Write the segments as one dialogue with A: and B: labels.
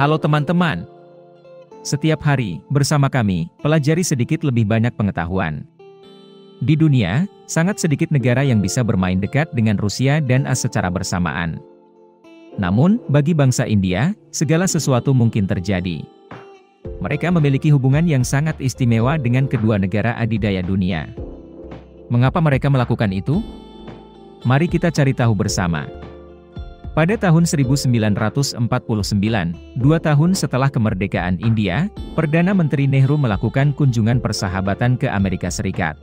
A: Halo teman-teman. Setiap hari, bersama kami, pelajari sedikit lebih banyak pengetahuan. Di dunia, sangat sedikit negara yang bisa bermain dekat dengan Rusia dan AS secara bersamaan. Namun, bagi bangsa India, segala sesuatu mungkin terjadi. Mereka memiliki hubungan yang sangat istimewa dengan kedua negara adidaya dunia. Mengapa mereka melakukan itu? Mari kita cari tahu bersama. Pada tahun 1949, 2 tahun setelah kemerdekaan India, Perdana Menteri Nehru melakukan kunjungan persahabatan ke Amerika Serikat.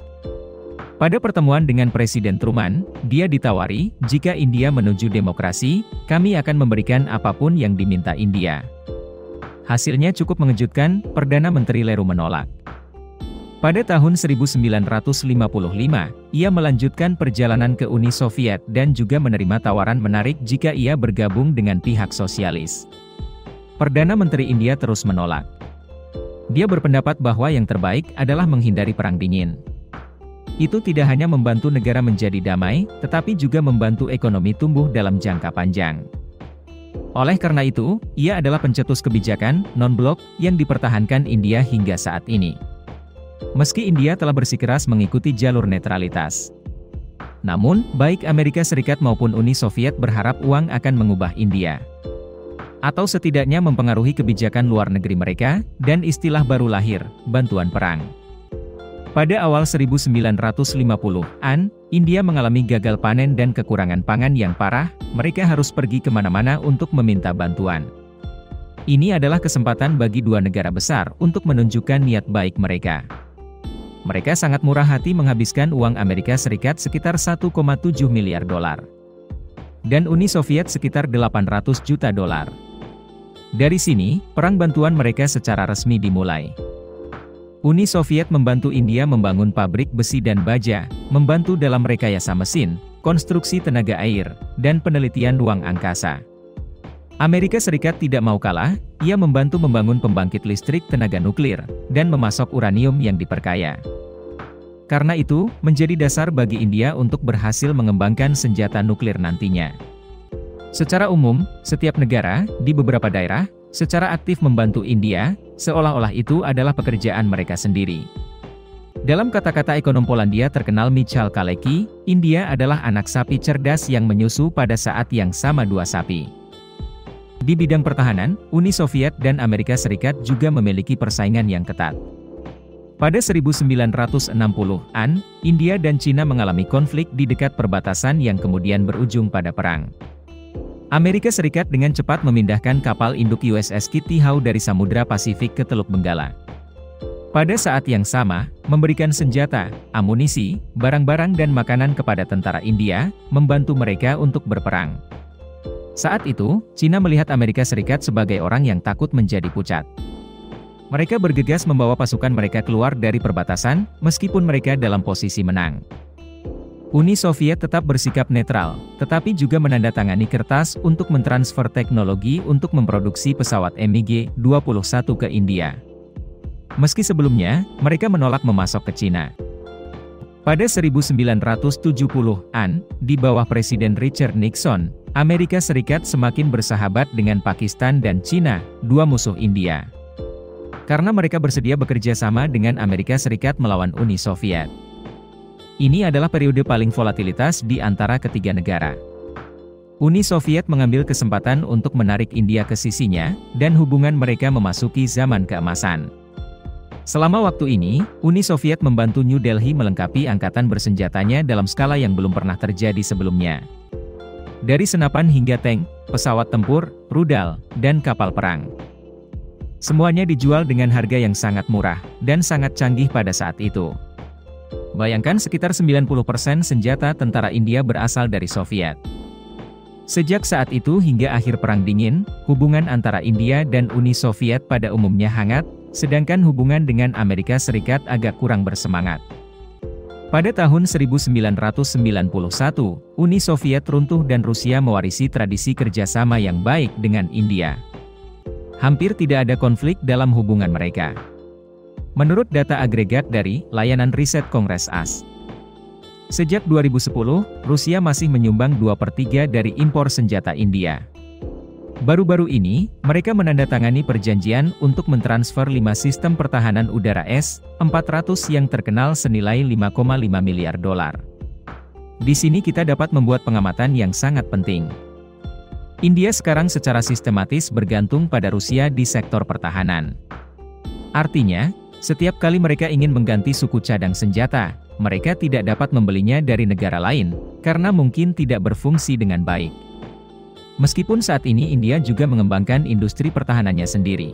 A: Pada pertemuan dengan Presiden Truman, dia ditawari, jika India menuju demokrasi, kami akan memberikan apapun yang diminta India. Hasilnya cukup mengejutkan, Perdana Menteri Nehru menolak. Pada tahun 1955, ia melanjutkan perjalanan ke Uni Soviet dan juga menerima tawaran menarik jika ia bergabung dengan pihak sosialis. Perdana Menteri India terus menolak. Dia berpendapat bahwa yang terbaik adalah menghindari perang dingin. Itu tidak hanya membantu negara menjadi damai, tetapi juga membantu ekonomi tumbuh dalam jangka panjang. Oleh karena itu, ia adalah pencetus kebijakan non-blok yang dipertahankan India hingga saat ini. Meski India telah bersikeras mengikuti jalur netralitas. Namun, baik Amerika Serikat maupun Uni Soviet berharap uang akan mengubah India. Atau setidaknya mempengaruhi kebijakan luar negeri mereka, dan istilah baru lahir, bantuan perang. Pada awal 1950-an, India mengalami gagal panen dan kekurangan pangan yang parah, mereka harus pergi kemana-mana untuk meminta bantuan. Ini adalah kesempatan bagi dua negara besar untuk menunjukkan niat baik mereka. Mereka sangat murah hati menghabiskan uang Amerika Serikat sekitar 1,7 miliar dolar. Dan Uni Soviet sekitar 800 juta dolar. Dari sini, perang bantuan mereka secara resmi dimulai. Uni Soviet membantu India membangun pabrik besi dan baja, membantu dalam rekayasa mesin, konstruksi tenaga air, dan penelitian ruang angkasa. Amerika Serikat tidak mau kalah, ia membantu membangun pembangkit listrik tenaga nuklir, dan memasok uranium yang diperkaya. Karena itu, menjadi dasar bagi India untuk berhasil mengembangkan senjata nuklir nantinya. Secara umum, setiap negara, di beberapa daerah, secara aktif membantu India, seolah-olah itu adalah pekerjaan mereka sendiri. Dalam kata-kata ekonom Polandia terkenal Michal Kalecki, India adalah anak sapi cerdas yang menyusu pada saat yang sama dua sapi. Di bidang pertahanan, Uni Soviet dan Amerika Serikat juga memiliki persaingan yang ketat. Pada 1960-an, India dan Cina mengalami konflik di dekat perbatasan yang kemudian berujung pada perang. Amerika Serikat dengan cepat memindahkan kapal induk USS Kitty Hawk dari Samudra Pasifik ke Teluk Benggala. Pada saat yang sama, memberikan senjata, amunisi, barang-barang dan makanan kepada tentara India, membantu mereka untuk berperang. Saat itu, Cina melihat Amerika Serikat sebagai orang yang takut menjadi pucat. Mereka bergegas membawa pasukan mereka keluar dari perbatasan, meskipun mereka dalam posisi menang. Uni Soviet tetap bersikap netral, tetapi juga menandatangani kertas untuk mentransfer teknologi untuk memproduksi pesawat MiG-21 ke India. Meski sebelumnya, mereka menolak memasok ke Cina. Pada 1970-an, di bawah Presiden Richard Nixon, Amerika Serikat semakin bersahabat dengan Pakistan dan Cina, dua musuh India. Karena mereka bersedia bekerja sama dengan Amerika Serikat melawan Uni Soviet. Ini adalah periode paling volatilitas di antara ketiga negara. Uni Soviet mengambil kesempatan untuk menarik India ke sisinya, dan hubungan mereka memasuki zaman keemasan. Selama waktu ini, Uni Soviet membantu New Delhi melengkapi angkatan bersenjatanya dalam skala yang belum pernah terjadi sebelumnya. Dari senapan hingga tank, pesawat tempur, rudal, dan kapal perang. Semuanya dijual dengan harga yang sangat murah, dan sangat canggih pada saat itu. Bayangkan sekitar 90% senjata tentara India berasal dari Soviet. Sejak saat itu hingga akhir Perang Dingin, hubungan antara India dan Uni Soviet pada umumnya hangat, sedangkan hubungan dengan Amerika Serikat agak kurang bersemangat. Pada tahun 1991, Uni Soviet runtuh dan Rusia mewarisi tradisi kerjasama yang baik dengan India. Hampir tidak ada konflik dalam hubungan mereka. Menurut data agregat dari Layanan Riset Kongres AS, sejak 2010, Rusia masih menyumbang 2/3 dari impor senjata India. Baru-baru ini, mereka menandatangani perjanjian untuk mentransfer 5 sistem pertahanan udara S-400 yang terkenal senilai 5,5 miliar dolar. Di sini kita dapat membuat pengamatan yang sangat penting. India sekarang secara sistematis bergantung pada Rusia di sektor pertahanan. Artinya, setiap kali mereka ingin mengganti suku cadang senjata, mereka tidak dapat membelinya dari negara lain, karena mungkin tidak berfungsi dengan baik. Meskipun saat ini India juga mengembangkan industri pertahanannya sendiri.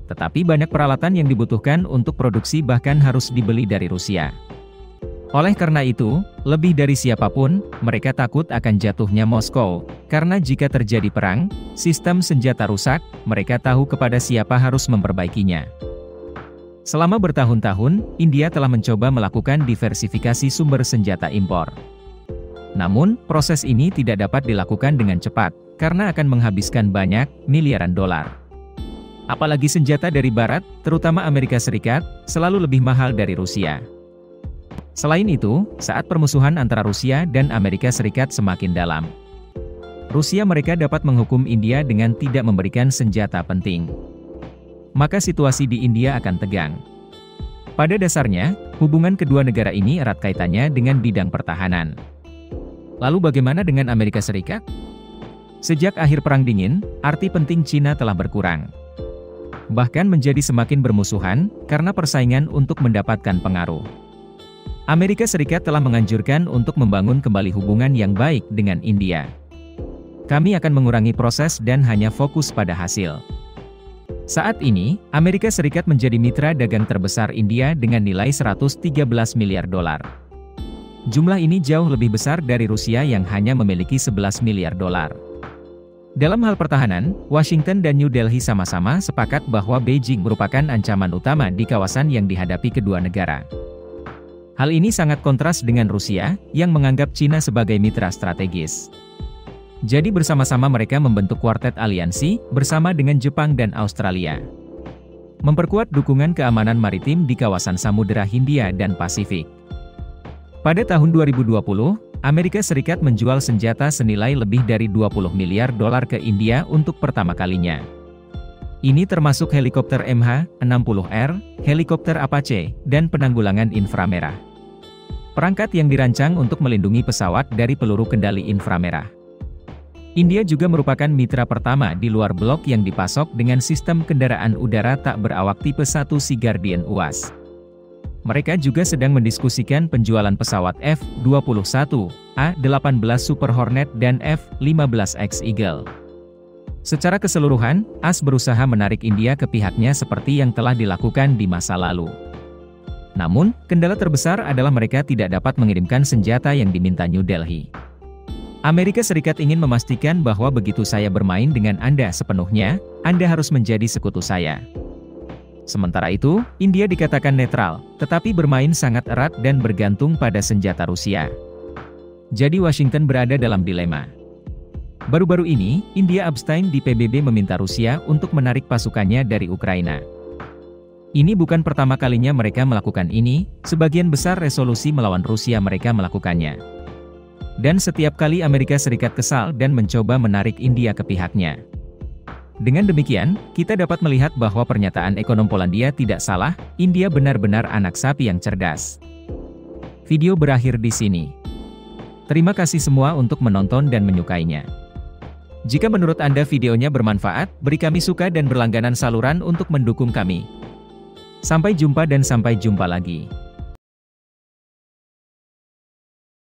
A: Tetapi banyak peralatan yang dibutuhkan untuk produksi bahkan harus dibeli dari Rusia. Oleh karena itu, lebih dari siapapun, mereka takut akan jatuhnya Moskow, karena jika terjadi perang, sistem senjata rusak, mereka tahu kepada siapa harus memperbaikinya. Selama bertahun-tahun, India telah mencoba melakukan diversifikasi sumber senjata impor. Namun, proses ini tidak dapat dilakukan dengan cepat, karena akan menghabiskan banyak miliaran dolar. Apalagi senjata dari Barat, terutama Amerika Serikat, selalu lebih mahal dari Rusia. Selain itu, saat permusuhan antara Rusia dan Amerika Serikat semakin dalam, Rusia mereka dapat menghukum India dengan tidak memberikan senjata penting. Maka situasi di India akan tegang. Pada dasarnya, hubungan kedua negara ini erat kaitannya dengan bidang pertahanan. Lalu bagaimana dengan Amerika Serikat? Sejak akhir Perang Dingin, arti penting Cina telah berkurang. Bahkan menjadi semakin bermusuhan, karena persaingan untuk mendapatkan pengaruh. Amerika Serikat telah menganjurkan untuk membangun kembali hubungan yang baik dengan India. Kami akan mengurangi proses dan hanya fokus pada hasil. Saat ini, Amerika Serikat menjadi mitra dagang terbesar India dengan nilai 113 miliar dolar. Jumlah ini jauh lebih besar dari Rusia yang hanya memiliki 11 miliar dolar. Dalam hal pertahanan, Washington dan New Delhi sama-sama sepakat bahwa Beijing merupakan ancaman utama di kawasan yang dihadapi kedua negara. Hal ini sangat kontras dengan Rusia, yang menganggap Cina sebagai mitra strategis. Jadi bersama-sama mereka membentuk kuartet aliansi, bersama dengan Jepang dan Australia. Memperkuat dukungan keamanan maritim di kawasan Samudera Hindia dan Pasifik. Pada tahun 2020, Amerika Serikat menjual senjata senilai lebih dari 20 miliar dolar ke India untuk pertama kalinya. Ini termasuk helikopter MH-60R, helikopter Apache, dan penanggulangan inframerah. Perangkat yang dirancang untuk melindungi pesawat dari peluru kendali inframerah. India juga merupakan mitra pertama di luar blok yang dipasok dengan sistem kendaraan udara tak berawak tipe 1 Sea Guardian UAS. Mereka juga sedang mendiskusikan penjualan pesawat F-21, A-18 Super Hornet dan F-15X Eagle. Secara keseluruhan, AS berusaha menarik India ke pihaknya seperti yang telah dilakukan di masa lalu. Namun, kendala terbesar adalah mereka tidak dapat mengirimkan senjata yang diminta New Delhi. Amerika Serikat ingin memastikan bahwa begitu saya bermain dengan Anda sepenuhnya, Anda harus menjadi sekutu saya. Sementara itu, India dikatakan netral, tetapi bermain sangat erat dan bergantung pada senjata Rusia. Jadi Washington berada dalam dilema. Baru-baru ini, India abstain di PBB meminta Rusia untuk menarik pasukannya dari Ukraina. Ini bukan pertama kalinya mereka melakukan ini, sebagian besar resolusi melawan Rusia mereka melakukannya. Dan setiap kali Amerika Serikat kesal dan mencoba menarik India ke pihaknya. Dengan demikian, kita dapat melihat bahwa pernyataan ekonom Polandia tidak salah, India benar-benar anak sapi yang cerdas. Video berakhir di sini. Terima kasih semua untuk menonton dan menyukainya. Jika menurut Anda videonya bermanfaat, beri kami suka dan berlangganan saluran untuk mendukung kami. Sampai jumpa dan sampai jumpa lagi.